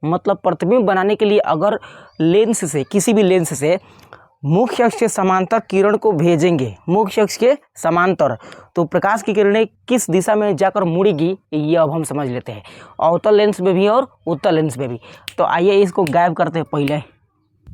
मतलब प्रतिबिंब बनाने के लिए अगर लेंस से, किसी भी लेंस से मुख्य अक्ष के समांतर किरण को भेजेंगे, मुख्य अक्ष के समांतर, तो प्रकाश की किरणें किस दिशा में जाकर मुड़ेगी ये अब हम समझ लेते हैं, अवतल लेंस में भी और उत्तल लेंस में भी। तो आइए इसको गायब करते हैं पहले।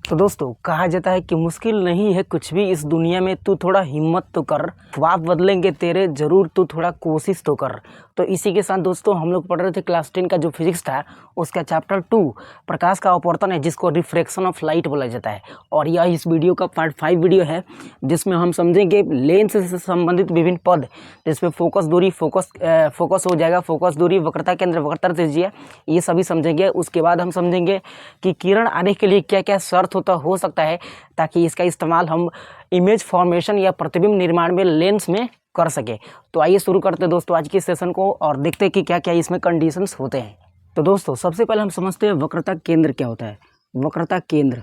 तो दोस्तों कहा जाता है कि मुश्किल नहीं है कुछ भी इस दुनिया में, तू थोड़ा हिम्मत तो कर, ख्वाब बदलेंगे तेरे जरूर, तू थोड़ा कोशिश तो कर। तो इसी के साथ दोस्तों हम लोग पढ़ रहे थे क्लास 10 का जो फिजिक्स था उसका चैप्टर 2 प्रकाश का अपवर्तन है, जिसको रिफ्रैक्शन ऑफ लाइट बोला जाता है। और यह इस वीडियो का पार्ट 5 वीडियो है जिसमें हम समझेंगे लेंस से संबंधित विभिन्न पद, जिसमें फोकस दूरी, फोकस हो जाएगा, फोकस दूरी, वक्रता केंद्र, वक्रता त्रिज्या, ये सभी समझेंगे। उसके बाद हम समझेंगे कि किरण आने के लिए क्या क्या शर्त हो सकता है ताकि इसका इस्तेमाल हम इमेज फॉर्मेशन या प्रतिबिंब निर्माण में लेंस में कर सके। तो आइए शुरू करते हैं दोस्तों आज के सेशन को और देखते हैं कि क्या क्या इसमें कंडीशंस होते हैं। तो दोस्तों सबसे पहले हम समझते हैं वक्रता केंद्र क्या होता है। वक्रता केंद्र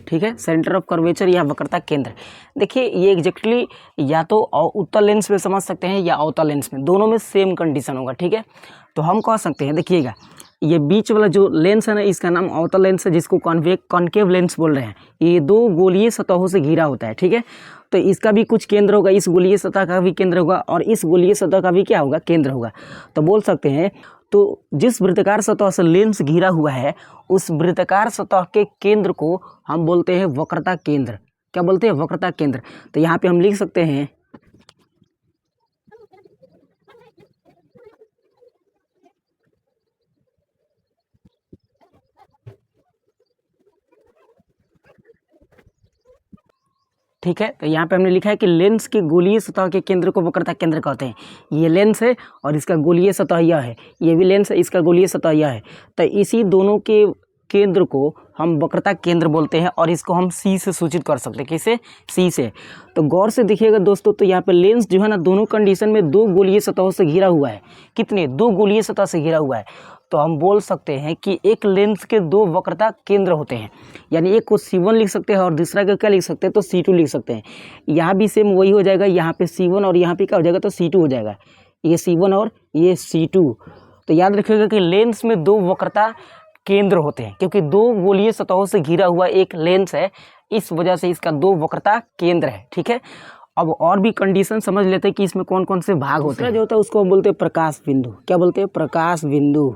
ठीक है, सेंटर ऑफ कर्वेचर या वक्रता केंद्र। देखिए ये एग्जैक्टली या तो उत्तल लेंस में समझ सकते हैं या अवतल लेंस में, दोनों में सेम कंडीशन होगा। ठीक है, तो हम कह सकते हैं, देखिएगा ये बीच वाला जो लेंस है ना, इसका नाम अवतल लेंस है, जिसको कॉन्केव लेंस बोल रहे हैं। ये दो गोलीय सतहों से घिरा होता है। ठीक है, तो इसका भी कुछ केंद्र होगा, इस गोलीय सतह का भी केंद्र होगा और इस गोलीय सतह का भी क्या होगा, केंद्र होगा। तो बोल सकते हैं तो जिस वृत्ताकार सतह से लेंस घिरा हुआ है उस वृत्ताकार सतह के केंद्र को हम बोलते हैं वक्रता केंद्र। क्या बोलते हैं, वक्रता केंद्र। तो यहाँ पे हम लिख सकते हैं ठीक है, तो यहाँ पे हमने लिखा है कि लेंस के गोलीय सतह के केंद्र को वक्रता केंद्र कहते हैं। ये लेंस है और इसका गोलीय सतह यह है, ये भी लेंस है, इसका गोलीय सतह यह है। तो इसी दोनों के केंद्र को हम वक्रता केंद्र बोलते हैं और इसको हम सी से सूचित कर सकते हैं। किसे, सी से। तो गौर से देखिएगा दोस्तों, तो यहाँ पे लेंस जो है ना दोनों कंडीशन में दो गोलीय सतहों से घिरा हुआ है। कितने, दो गोलीय सतह से घिरा हुआ है। तो हम बोल सकते हैं कि एक लेंस के दो वक्रता केंद्र होते हैं, यानी एक को C1 लिख सकते हैं और दूसरा को क्या लिख सकते हैं, तो C2 लिख सकते हैं। यहाँ भी सेम वही हो जाएगा, यहाँ पे C1 और यहाँ पे क्या हो जाएगा, तो C2 हो जाएगा। ये C1 और ये C2। तो याद रखिएगा कि लेंस में दो वक्रता केंद्र होते हैं, क्योंकि दो गोलीय सतहों से घिरा हुआ एक लेंस है, इस वजह से इसका दो वक्रता केंद्र है। ठीक है, अब और भी कंडीशन समझ लेते हैं कि इसमें कौन कौन से भाग होते हैं। जो होता है उसको हम बोलते हैं प्रकाश बिंदु। क्या बोलते हैं, प्रकाश बिंदु।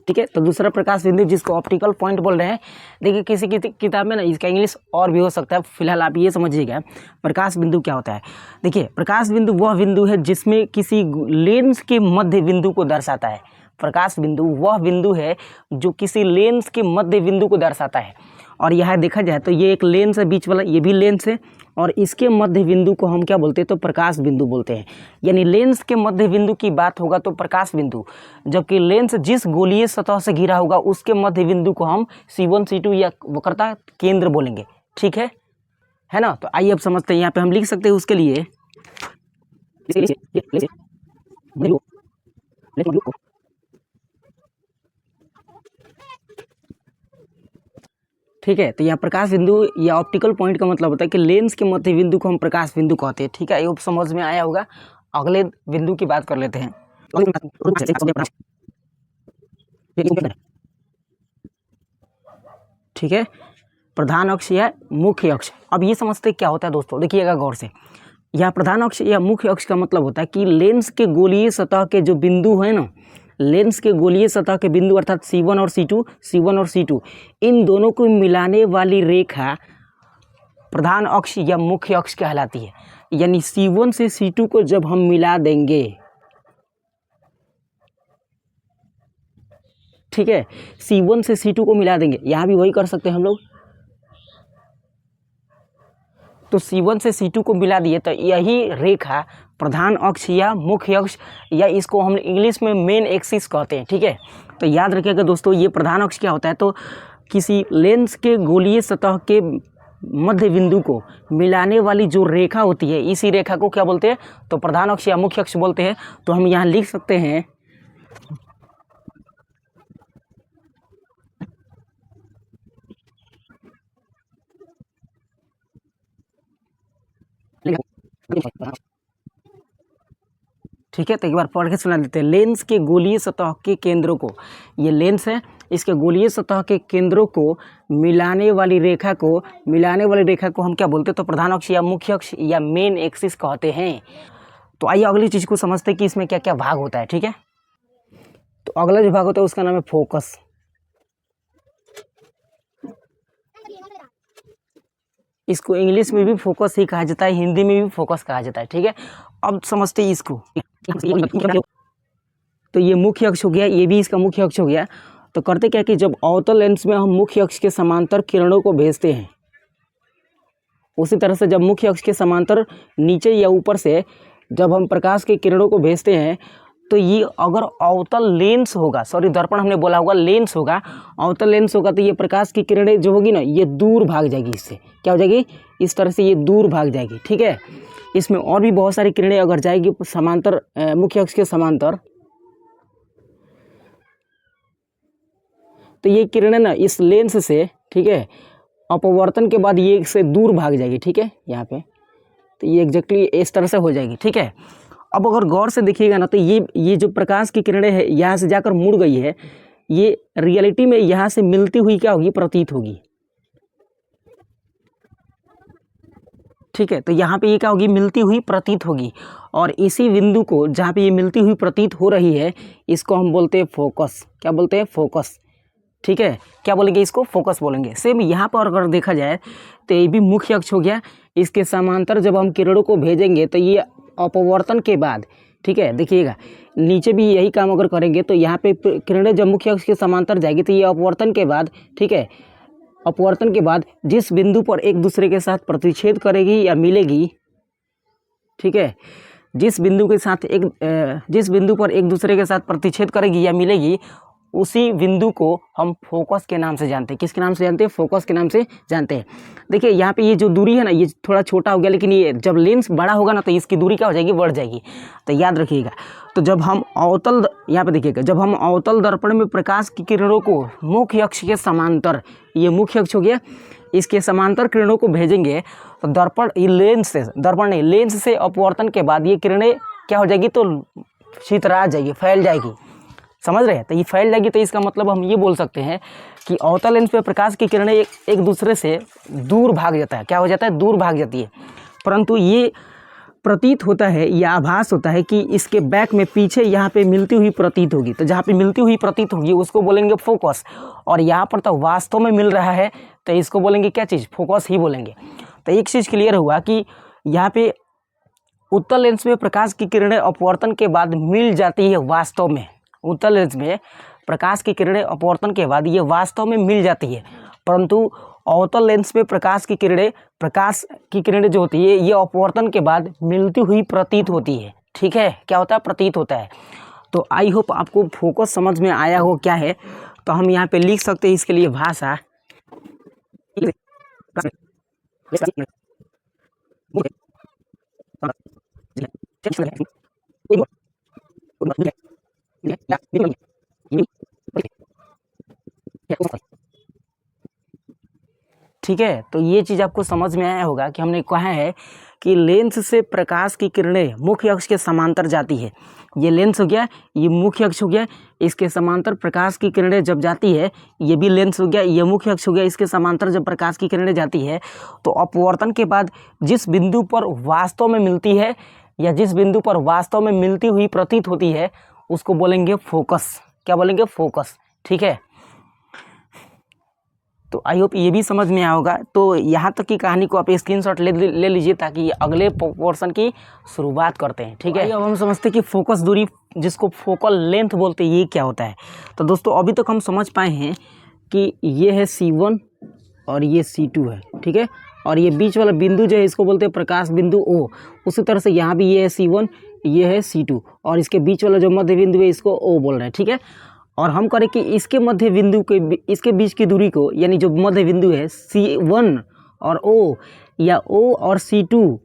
ठीक है, तो दूसरा प्रकाश बिंदु जिसको ऑप्टिकल पॉइंट बोल रहे हैं। देखिए किसी किताब में ना इसका इंग्लिश और भी हो सकता है, फिलहाल आप ये समझिएगा प्रकाश बिंदु क्या होता है। देखिए प्रकाश बिंदु वह बिंदु है जिसमें किसी लेंस के मध्य बिंदु को दर्शाता है। प्रकाश बिंदु वह बिंदु है जो किसी लेंस के मध्य बिंदु को दर्शाता है। और यह देखा जाए तो ये एक लेंस है बीच वाला, ये भी लेंस है और इसके मध्य बिंदु को हम क्या बोलते हैं, तो प्रकाश बिंदु बोलते हैं। यानी लेंस के मध्य बिंदु की बात होगा तो प्रकाश बिंदु, जबकि लेंस जिस गोलीय सतह से घिरा होगा उसके मध्य बिंदु को हम C1 C2 या वक्रता केंद्र बोलेंगे। ठीक है ना। तो आइए अब समझते हैं, यहाँ पे हम लिख सकते हैं उसके लिए ठीक है। तो यहाँ प्रकाश बिंदु या ऑप्टिकल पॉइंट का मतलब होता है कि लेंस के मध्य बिंदु को हम प्रकाश बिंदु कहते हैं। ठीक है, ये समझ में आया होगा। अगले बिंदु की बात कर लेते हैं। ठीक है, प्रधान अक्ष या मुख्य अक्ष। अब ये समझते क्या होता है दोस्तों, देखिएगा गौर से। यह प्रधान अक्ष या मुख्य अक्ष का मतलब होता है कि लेंस के गोलीय सतह के जो बिंदु है ना, लेंस के गोलीय सतह के बिंदु अर्थात C1 और C2, इन दोनों को मिलाने वाली रेखा प्रधान अक्ष या मुख्य अक्ष कहलाती है। यानी C1 से C2 को जब हम मिला देंगे, ठीक है, C1 से C2 को मिला देंगे, यहाँ भी वही कर सकते हैं हम लोग। तो C1 से C2 को मिला दिए तो यही रेखा प्रधान अक्ष या मुख्य अक्ष, या इसको हम इंग्लिश में मेन एक्सिस कहते हैं। ठीक है, तो याद रखिएगा दोस्तों, ये प्रधान अक्ष क्या होता है, तो किसी लेंस के गोलीय सतह के मध्य बिंदु को मिलाने वाली जो रेखा होती है, इसी रेखा को क्या बोलते हैं, तो प्रधान अक्ष या मुख्य अक्ष बोलते हैं। तो हम यहाँ लिख सकते हैं ठीक है, तो एक बार पढ़ के सुना देते हैं। लेंस के गोलीय सतह के केंद्रों को, ये लेंस है, इसके गोलीय सतह के केंद्रों को मिलाने वाली रेखा को हम क्या बोलते हैं? तो प्रधान अक्ष या मुख्य अक्ष या मेन एक्सिस कहते हैं। तो आइए अगली चीज़ को समझते हैं कि इसमें क्या क्या भाग होता है। ठीक है, तो अगला जो भाग होता है उसका नाम है फोकस। इसको इंग्लिश में भी फोकस ही कहा जाता है, हिंदी में भी फोकस कहा जाता है। ठीक है, अब समझते हैं इसको। तो ये मुख्य अक्ष हो गया, ये भी इसका मुख्य अक्ष हो गया। तो करते क्या कि जब अवतल लेंस में हम मुख्य अक्ष के समांतर किरणों को भेजते हैं, उसी तरह से जब मुख्य अक्ष के समांतर नीचे या ऊपर से जब हम प्रकाश के किरणों को भेजते हैं, तो ये अगर अवतल लेंस होगा, सॉरी दर्पण हमने बोला होगा, लेंस होगा, अवतल लेंस होगा, तो ये प्रकाश की किरणें जो होगी ना, ये दूर भाग जाएगी। इससे क्या हो जाएगी? इस तरह से ये दूर भाग जाएगी। ठीक है, इसमें और भी बहुत सारी किरणें अगर जाएगी समांतर, मुख्य अक्ष के समांतर, तो ये किरणें ना इस लेंस से, ठीक है, अपवर्तन के बाद ये इससे दूर भाग जाएगी। ठीक है, यहाँ पे तो ये एग्जैक्टली इस तरह से हो जाएगी। ठीक है, अब अगर गौर से देखिएगा ना, तो ये जो प्रकाश की किरणें है यहाँ से जाकर मुड़ गई है, ये रियलिटी में यहाँ से मिलती हुई क्या होगी? प्रतीत होगी। ठीक है, तो यहाँ पे ये क्या होगी? मिलती हुई प्रतीत होगी। और इसी बिंदु को जहाँ पे ये मिलती हुई प्रतीत हो रही है, इसको हम बोलते हैं फोकस। क्या बोलते हैं? फोकस। ठीक है, क्या बोलेंगे? इसको फोकस बोलेंगे। सेम यहाँ पर अगर देखा जाए तो ये भी मुख्य अक्ष हो गया। इसके समांतर जब हम किरणों को भेजेंगे तो ये अपवर्तन के बाद, ठीक है, देखिएगा नीचे भी यही काम अगर करेंगे तो यहाँ पे किरणें जब मुख्य अक्ष के समांतर जाएगी तो ये अपवर्तन के बाद, ठीक है, अपवर्तन के बाद जिस बिंदु पर एक दूसरे के साथ प्रतिच्छेद करेगी या मिलेगी, ठीक है, जिस बिंदु पर एक दूसरे के साथ प्रतिच्छेद करेगी या मिलेगी, उसी बिंदु को हम फोकस के नाम से जानते हैं। किसके नाम से जानते हैं? फोकस के नाम से जानते हैं। देखिए यहाँ पे ये जो दूरी है ना, ये थोड़ा छोटा हो गया, लेकिन ये जब लेंस बड़ा होगा ना तो इसकी दूरी क्या हो जाएगी? बढ़ जाएगी। तो याद रखिएगा। तो जब हम अवतल, यहाँ पे देखिएगा, जब हम अवतल दर्पण में प्रकाश की किरणों को मुख्य अक्ष के समांतर, ये मुख्य अक्ष हो गया, इसके समांतर किरणों को भेजेंगे तो दर्पण लेंस से अपवर्तन के बाद ये किरणें क्या हो जाएगी? तो छितरा जाएगी, फैल जाएगी। समझ रहे हैं? तो ये फैल जाएगी, तो इसका मतलब हम ये बोल सकते हैं कि अवतल लेंस पे प्रकाश की किरणें एक दूसरे से दूर भाग जाता है। क्या हो जाता है? दूर भाग जाती है। परंतु ये प्रतीत होता है या आभास होता है कि इसके बैक में पीछे यहाँ पे मिलती हुई प्रतीत होगी। तो जहाँ पे मिलती हुई प्रतीत होगी उसको बोलेंगे फोकस। और यहाँ पर तो वास्तव में मिल रहा है तो इसको बोलेंगे क्या चीज़? फोकस ही बोलेंगे। तो एक चीज़ क्लियर हुआ कि यहाँ पे उत्तल लेंस में प्रकाश की किरणें अपवर्तन के बाद मिल जाती है। वास्तव में उत्तल लेंस में प्रकाश की किरणें अपवर्तन के बाद ये वास्तव में मिल जाती है, परंतु अवतल लेंस में प्रकाश की किरणें जो होती है ये अपवर्तन के बाद मिलती हुई प्रतीत होती है। ठीक है, क्या होता है? प्रतीत होता है। तो आई होप आपको फोकस समझ में आया हो क्या है। तो हम यहाँ पे लिख सकते हैं इसके लिए भाषा, ठीक है। तो ये चीज़ आपको समझ में आया होगा कि हमने कहा है कि लेंस से प्रकाश की किरणें मुख्य अक्ष के समांतर जाती है। ये लेंस हो गया, ये मुख्य अक्ष हो गया, इसके समांतर प्रकाश की किरणें जब जाती है, ये भी लेंस हो गया, ये मुख्य अक्ष हो गया, इसके समांतर जब प्रकाश की किरणें जाती है तो अपवर्तन के बाद जिस बिंदु पर वास्तव में मिलती है या जिस बिंदु पर वास्तव में मिलती हुई प्रतीत होती है उसको बोलेंगे फोकस। क्या बोलेंगे? फोकस। ठीक है, तो आई होप ये भी समझ में आया होगा। तो यहाँ तक की कहानी को आप स्क्रीनशॉट ले लीजिए ताकि अगले पोर्शन की शुरुआत करते हैं। ठीक है, अब हम समझते हैं कि फोकस दूरी, जिसको फोकल लेंथ बोलते हैं, ये क्या होता है। तो दोस्तों अभी तक हम समझ पाए हैं कि ये है C1 और ये C2 है। ठीक है, और ये बीच वाला बिंदु जो है इसको बोलते हैं प्रकाश बिंदु O। उसी तरह से यहाँ भी ये है C1, ये है C2 और इसके बीच वाला जो मध्य बिंदु है इसको O बोल रहे हैं। ठीक है, और हम करें कि इसके मध्य बिंदु के इसके बीच की दूरी को, यानी जो मध्य बिंदु है C1 और O या O और C2,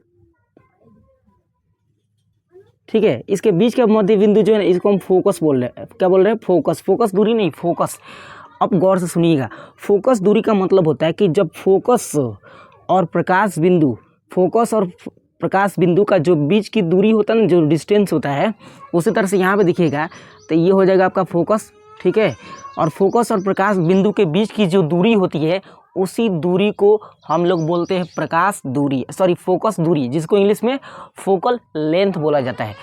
ठीक है, इसके बीच का मध्य बिंदु जो है इसको हम फोकस बोल रहे हैं। क्या बोल रहे हैं? फोकस। फोकस दूरी नहीं, फोकस। अब गौर से सुनिएगा, फोकस दूरी का मतलब होता है कि जब फोकस और प्रकाश बिंदु का जो बीच की दूरी होता है ना, जो डिस्टेंस होता है, उसी तरह से यहाँ पे दिखेगा तो ये हो जाएगा आपका फोकस, ठीक है। और फोकस और प्रकाश बिंदु के बीच की जो दूरी होती है उसी दूरी को हम लोग बोलते हैं प्रकाश दूरी, सॉरी फोकस दूरी, जिसको इंग्लिश में फोकल लेंथ बोला जाता है।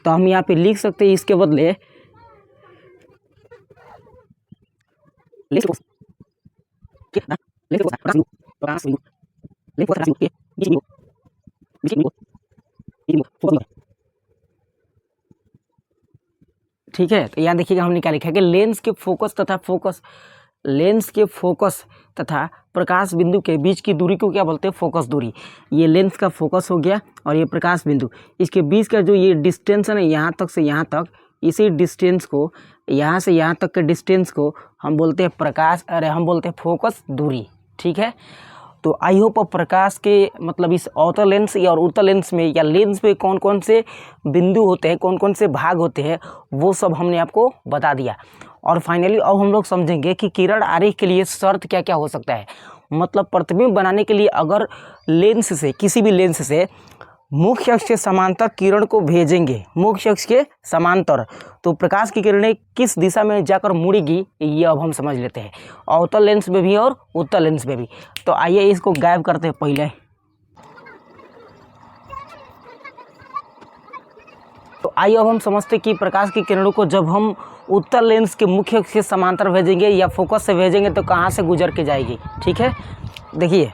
तो हम यहाँ पे लिख सकते हैं इसके बदले ठीक है। तो यहाँ देखिएगा हमने क्या लिखा है कि लेंस के फोकस तथा प्रकाश बिंदु के बीच की दूरी को क्या बोलते हैं, फोकस दूरी। ये लेंस का फोकस हो गया और ये प्रकाश बिंदु, इसके बीच का जो ये डिस्टेंस है ना, यहाँ तक से यहाँ तक, इसी डिस्टेंस को, यहाँ से यहाँ तक के डिस्टेंस को हम बोलते हैं हम बोलते हैं फोकस दूरी, ठीक है। तो आई होप प्रकाश के मतलब इस अवतल लेंस या और उत्तल लेंस में या लेंस में कौन कौन से बिंदु होते हैं, कौन कौन से भाग होते हैं, वो सब हमने आपको बता दिया। और फाइनली अब हम लोग समझेंगे कि किरण आरेख के लिए शर्त क्या क्या हो सकता है। मतलब प्रतिबिंब बनाने के लिए अगर लेंस से, किसी भी लेंस से मुख्य अक्ष के समांतर किरण को भेजेंगे, मुख्य अक्ष के समांतर, तो प्रकाश की किरणें किस दिशा में जाकर मुड़ेगी, ये अब हम समझ लेते हैं, अवतल लेंस में भी और उत्तल लेंस में भी। तो आइए इसको गायब करते हैं पहले। तो आइए अब हम समझते हैं कि प्रकाश की किरणों को जब हम उत्तल लेंस के मुख्य अक्ष के समांतर भेजेंगे या फोकस से भेजेंगे तो कहाँ से गुजर के जाएगी, ठीक है। देखिए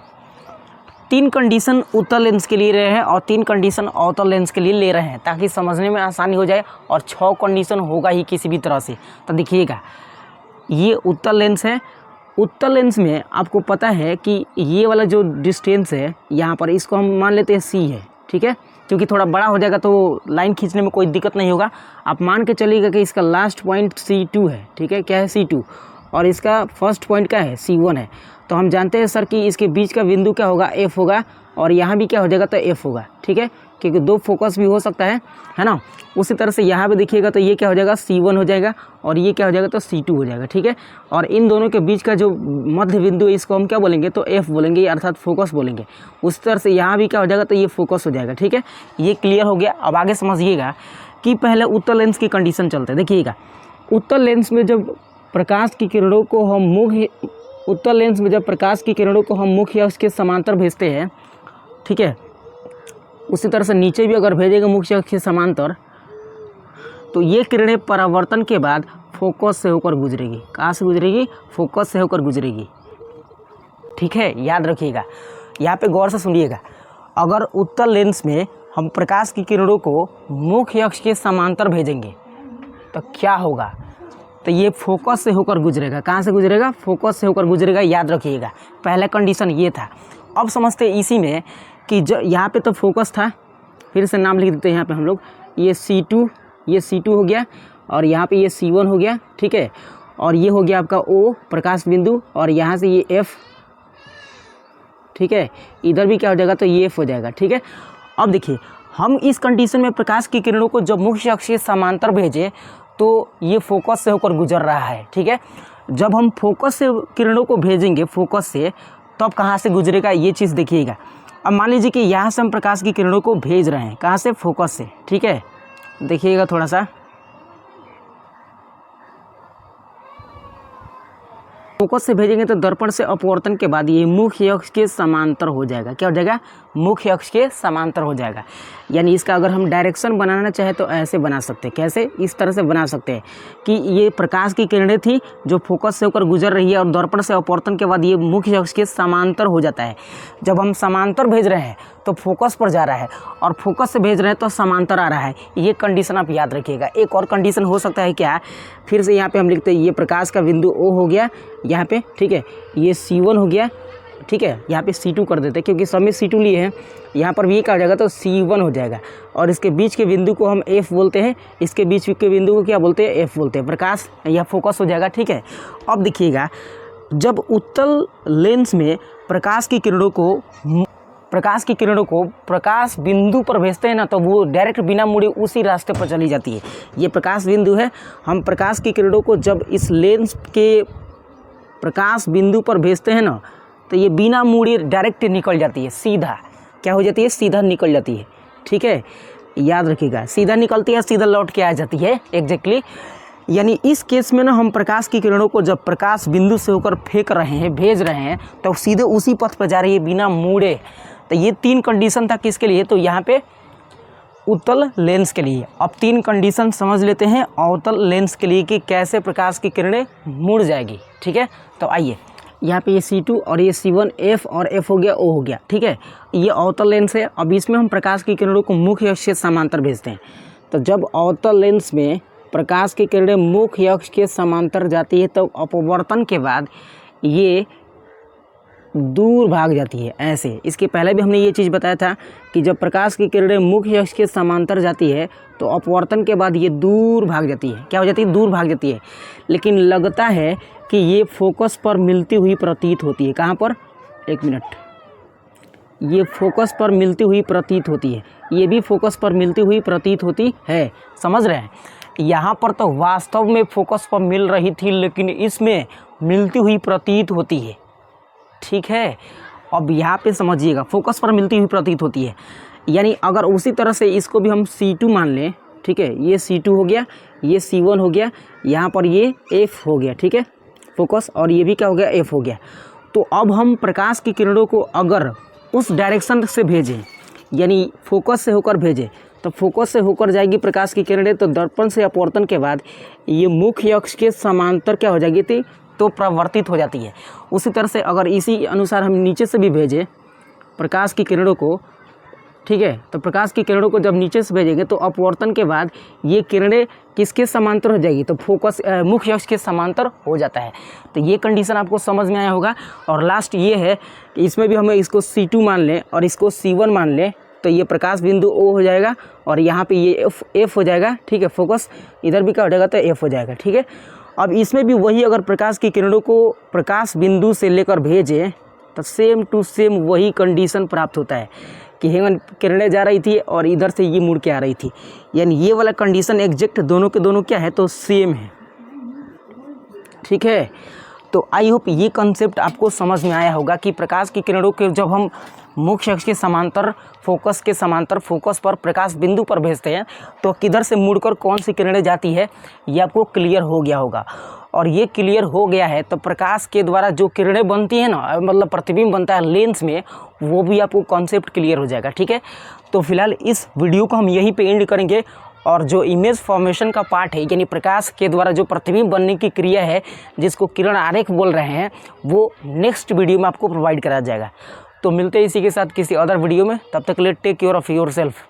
3 कंडीशन उत्तल लेंस के लिए रहे हैं और 3 कंडीशन अवतल लेंस के लिए ले रहे हैं ताकि समझने में आसानी हो जाए, और 6 कंडीशन होगा ही किसी भी तरह से। तो देखिएगा ये उत्तल लेंस है, उत्तल लेंस में आपको पता है कि ये वाला जो डिस्टेंस है यहाँ पर, इसको हम मान लेते हैं C है, ठीक है, क्योंकि थोड़ा बड़ा हो जाएगा तो लाइन खींचने में कोई दिक्कत नहीं होगा। आप मान के चलिएगा कि इसका लास्ट पॉइंट C2 है, ठीक है, क्या है C2, और इसका फर्स्ट पॉइंट क्या है C1 है। तो हम जानते हैं सर कि इसके बीच का बिंदु क्या होगा, F होगा, और यहाँ भी क्या हो जाएगा, तो F होगा, ठीक है, क्योंकि 2 फोकस भी हो सकता है ना। उसी तरह से यहाँ पे देखिएगा तो ये क्या हो जाएगा, C1 हो जाएगा, और ये क्या हो जाएगा, तो C2 हो जाएगा, ठीक है। और इन दोनों के बीच का जो मध्य बिंदु है इसको हम क्या बोलेंगे, तो F बोलेंगे, अर्थात फोकस बोलेंगे। उस तरह से यहाँ भी क्या हो जाएगा, तो ये फोकस हो जाएगा, ठीक है। ये क्लियर हो गया। अब आगे समझिएगा कि पहले उत्तल लेंस की कंडीशन चलते हैं। देखिएगा उत्तल लेंस में जब प्रकाश की किरणों को हम मुख्य अक्ष के समांतर भेजते हैं, ठीक है, उसी तरह से नीचे भी अगर भेजेंगे मुख्य अक्ष के समांतर, तो ये किरणें परावर्तन के बाद फोकस से होकर गुजरेगी। कहाँ से गुजरेगी, फोकस से होकर गुजरेगी, ठीक है, याद रखिएगा। यहाँ पे गौर से सुनिएगा, अगर उत्तल लेंस में हम प्रकाश की किरणों को मुख्य अक्ष के समांतर भेजेंगे तो क्या होगा, तो ये फोकस से होकर गुजरेगा। कहाँ से गुजरेगा, फोकस से होकर गुजरेगा, याद रखिएगा। पहला कंडीशन ये था। अब समझते हैं इसी में कि जो यहाँ पे तो फोकस था, फिर से नाम लिख देते हैं यहाँ पे हम लोग, ये C2 हो गया, और यहाँ पे ये C1 हो गया, ठीक है, और ये हो गया आपका O प्रकाश बिंदु, और यहाँ से ये F, ठीक है, इधर भी क्या हो जाएगा, तो ये F हो जाएगा, ठीक है। अब देखिए हम इस कंडीशन में प्रकाश की किरणों को जब मुख्य अक्ष के समांतर भेजे तो ये फोकस से होकर गुजर रहा है, ठीक है। जब हम फोकस से किरणों को भेजेंगे फोकस से, तब कहाँ से गुजरेगा, ये चीज़ देखिएगा। अब मान लीजिए कि यहाँ से हम प्रकाश की किरणों को भेज रहे हैं, कहाँ से, फोकस से, ठीक है। देखिएगा थोड़ा सा, फोकस से भेजेंगे तो दर्पण से अपवर्तन के बाद ये मुख्य अक्ष के समांतर हो जाएगा। क्या हो जाएगा, मुख्य अक्ष के समांतर हो जाएगा। यानी इसका अगर हम डायरेक्शन बनाना चाहे तो ऐसे बना सकते हैं। कैसे, इस तरह से बना सकते हैं कि ये प्रकाश की किरणें थी जो फोकस से होकर गुजर रही है, और दर्पण से अपवर्तन के बाद ये मुख्य अक्ष के समांतर हो जाता है। जब हम समांतर भेज रहे हैं तो फोकस पर जा रहा है, और फोकस से भेज रहे हैं तो समांतर आ रहा है। ये कंडीशन आप याद रखिएगा। एक और कंडीशन हो सकता है क्या, फिर से यहाँ पे हम लिखते हैं, ये प्रकाश का बिंदु O हो गया यहाँ पे, ठीक है, ये C1 हो गया, ठीक है, यहाँ पे C2 कर देते हैं क्योंकि सब में C2 लिए हैं। यहाँ पर भी ये क्या हो जाएगा, तो C1 हो जाएगा, और इसके बीच के बिंदु को हम F बोलते हैं, इसके बीच के बिंदु को क्या बोलते हैं, F बोलते हैं। प्रकाश यह फोकस हो जाएगा, ठीक है। अब देखिएगा जब उत्तल लेंस में प्रकाश की किरणों को प्रकाश बिंदु पर भेजते हैं ना, तो वो डायरेक्ट बिना मुड़े उसी रास्ते पर चली जाती है। ये प्रकाश बिंदु है, हम प्रकाश की किरणों को जब इस लेंस के प्रकाश बिंदु पर भेजते हैं ना, तो ये बिना मुड़े डायरेक्ट निकल जाती है, सीधा क्या हो जाती है, सीधा निकल जाती है, ठीक है, याद रखिएगा, सीधा निकलती है सीधा लौट के आ जाती है एग्जैक्टली। यानी इस केस में ना हम प्रकाश की किरणों को जब प्रकाश बिंदु से होकर फेंक रहे हैं, भेज रहे हैं, तो सीधे उसी पथ पर जा रही है बिना मुड़े। तो ये 3 कंडीशन था किसके लिए, तो यहाँ पे उत्तल लेंस के लिए। अब 3 कंडीशन समझ लेते हैं अवतल लेंस के लिए कि कैसे प्रकाश की किरणें मुड़ जाएगी। ठीक है, तो आइए यहाँ पे ये C2 और ये C1 F और F हो गया, O हो गया। ठीक है, ये अवतल लेंस है। अब इसमें हम प्रकाश की किरणों को मुख्य अक्ष से समांतर भेजते हैं। तो जब अवतल लेंस में प्रकाश की किरणें मुख्य अक्ष के समांतर जाती है तो अपवर्तन के बाद ये दूर भाग जाती है ऐसे। इसके पहले भी हमने ये चीज़ बताया था कि जब प्रकाश की किरणें मुख्य अक्ष के समांतर जाती है तो अपवर्तन के बाद ये दूर भाग जाती है। क्या हो जाती है, दूर भाग जाती है। लेकिन लगता है कि ये फोकस पर मिलती हुई प्रतीत होती है। कहाँ पर, एक मिनट, ये फोकस पर मिलती हुई प्रतीत होती है, ये भी फोकस पर मिलती हुई प्रतीत होती है। समझ रहे हैं, यहाँ पर तो वास्तव में फोकस पर मिल रही थी लेकिन इसमें मिलती हुई प्रतीत होती है। ठीक है, अब यहाँ पे समझिएगा, फोकस पर मिलती हुई प्रतीत होती है। यानी अगर उसी तरह से इसको भी हम C2 मान लें, ठीक है, ये C2 हो गया, ये C1 हो गया, यहाँ पर ये F हो गया। ठीक है, फोकस, और ये भी क्या हो गया, F हो गया। तो अब हम प्रकाश की किरणों को अगर उस डायरेक्शन से भेजें, यानी फोकस से होकर भेजें, तो फोकस से होकर जाएगी प्रकाश की किरणें, तो दर्पण से अपवर्तन के बाद ये मुख्य अक्ष के समांतर क्या हो जाएगी थी, तो प्रवर्तित हो जाती है। उसी तरह से अगर इसी अनुसार हम नीचे से भी भेजें प्रकाश की किरणों को, ठीक है, तो प्रकाश की किरणों को जब नीचे से भेजेंगे तो अपवर्तन के बाद ये किरणें किसके समांतर हो जाएगी, तो फोकस मुख्य अक्ष के समांतर हो जाता है। तो ये कंडीशन आपको समझ में आया होगा। और लास्ट ये है कि इसमें भी हमें इसको C2 मान लें और इसको C1 मान लें, तो ये प्रकाश बिंदु O हो जाएगा और यहाँ पे ये F हो जाएगा। ठीक है, फोकस इधर भी क्या हो जाएगा, तो F हो जाएगा। ठीक है, अब इसमें भी वही, अगर प्रकाश की किरणों को प्रकाश बिंदु से लेकर भेजें तो सेम टू सेम वही कंडीशन प्राप्त होता है कि किरणें जा रही थी और इधर से ये मुड़ के आ रही थी। यानी ये वाला कंडीशन एग्जैक्ट दोनों के दोनों क्या है, तो सेम है। ठीक है, तो आई होप ये कंसेप्ट आपको समझ में आया होगा कि प्रकाश की किरणों के जब हम मुख्य अक्ष के समांतर, फोकस के समांतर, फोकस पर प्रकाश बिंदु पर भेजते हैं तो किधर से मुड़कर कौन सी किरणें जाती है, ये आपको क्लियर हो गया होगा। और ये क्लियर हो गया है तो प्रकाश के द्वारा जो किरणें बनती हैं ना, मतलब प्रतिबिंब बनता है लेंस में, वो भी आपको कॉन्सेप्ट क्लियर हो जाएगा। ठीक है, तो फिलहाल इस वीडियो को हम यहीं पे एंड करेंगे और जो इमेज फॉर्मेशन का पार्ट है, यानी प्रकाश के द्वारा जो प्रतिबिंब बनने की क्रिया है जिसको किरण आरेख बोल रहे हैं, वो नेक्स्ट वीडियो में आपको प्रोवाइड कराया जाएगा। तो मिलते हैं इसी के साथ किसी अदर वीडियो में, तब तक के लिए take care of your self.